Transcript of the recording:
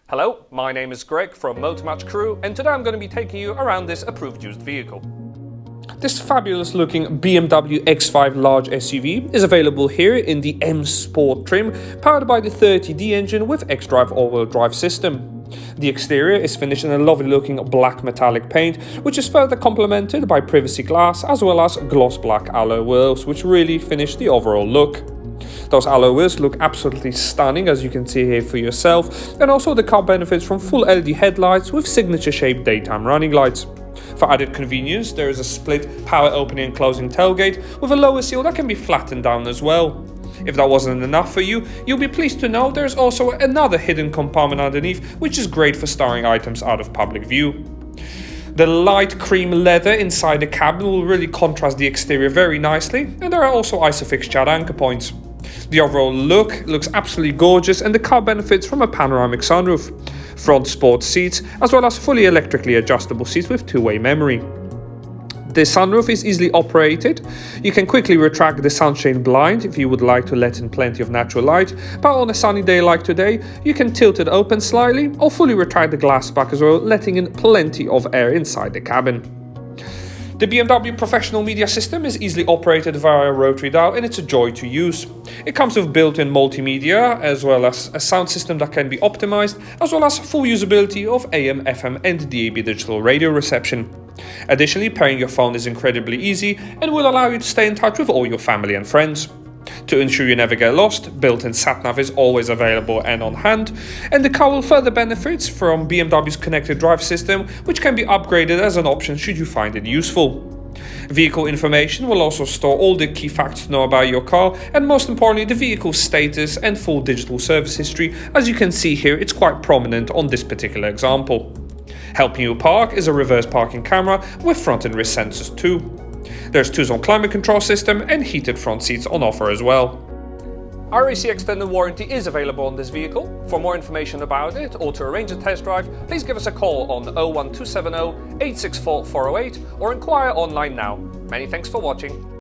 Hello, my name is Greg from Motor Match Crewe, and today I'm going to be taking you around this approved used vehicle. This fabulous looking BMW X5 large SUV is available here in the M Sport trim, powered by the 30D engine with xDrive all-wheel drive system. The exterior is finished in a lovely looking black metallic paint, which is further complemented by privacy glass as well as gloss black alloy wheels, which really finish the overall look. Those alloy wheels look absolutely stunning, as you can see here for yourself, and also the car benefits from full LED headlights with signature shaped daytime running lights. For added convenience, there is a split power opening and closing tailgate with a lower seal that can be flattened down as well. If that wasn't enough for you, you'll be pleased to know there's also another hidden compartment underneath, which is great for storing items out of public view. The light cream leather inside the cabin will really contrast the exterior very nicely, and there are also Isofix chat anchor points. The overall look looks absolutely gorgeous, and the car benefits from a panoramic sunroof, front sports seats, as well as fully electrically adjustable seats with two-way memory. The sunroof is easily operated. You can quickly retract the sunshade blind if you would like to let in plenty of natural light, but on a sunny day like today, you can tilt it open slightly or fully retract the glass back as well, letting in plenty of air inside the cabin. The BMW professional media system is easily operated via a rotary dial, and it's a joy to use. It comes with built-in multimedia as well as a sound system that can be optimized, as well as full usability of AM, FM and DAB digital radio reception. Additionally, pairing your phone is incredibly easy and will allow you to stay in touch with all your family and friends. To ensure you never get lost, built-in sat-nav is always available and on hand, and the car will further benefit from BMW's ConnectedDrive system, which can be upgraded as an option should you find it useful. Vehicle information will also store all the key facts to know about your car, and most importantly the vehicle's status and full digital service history. As you can see here, it's quite prominent on this particular example. Helping you park is a reverse parking camera with front and rear sensors too. There's 2-zone climate control system and heated front seats on offer as well. RAC extended warranty is available on this vehicle. For more information about it or to arrange a test drive, please give us a call on 01270 864 408 or inquire online now. Many thanks for watching.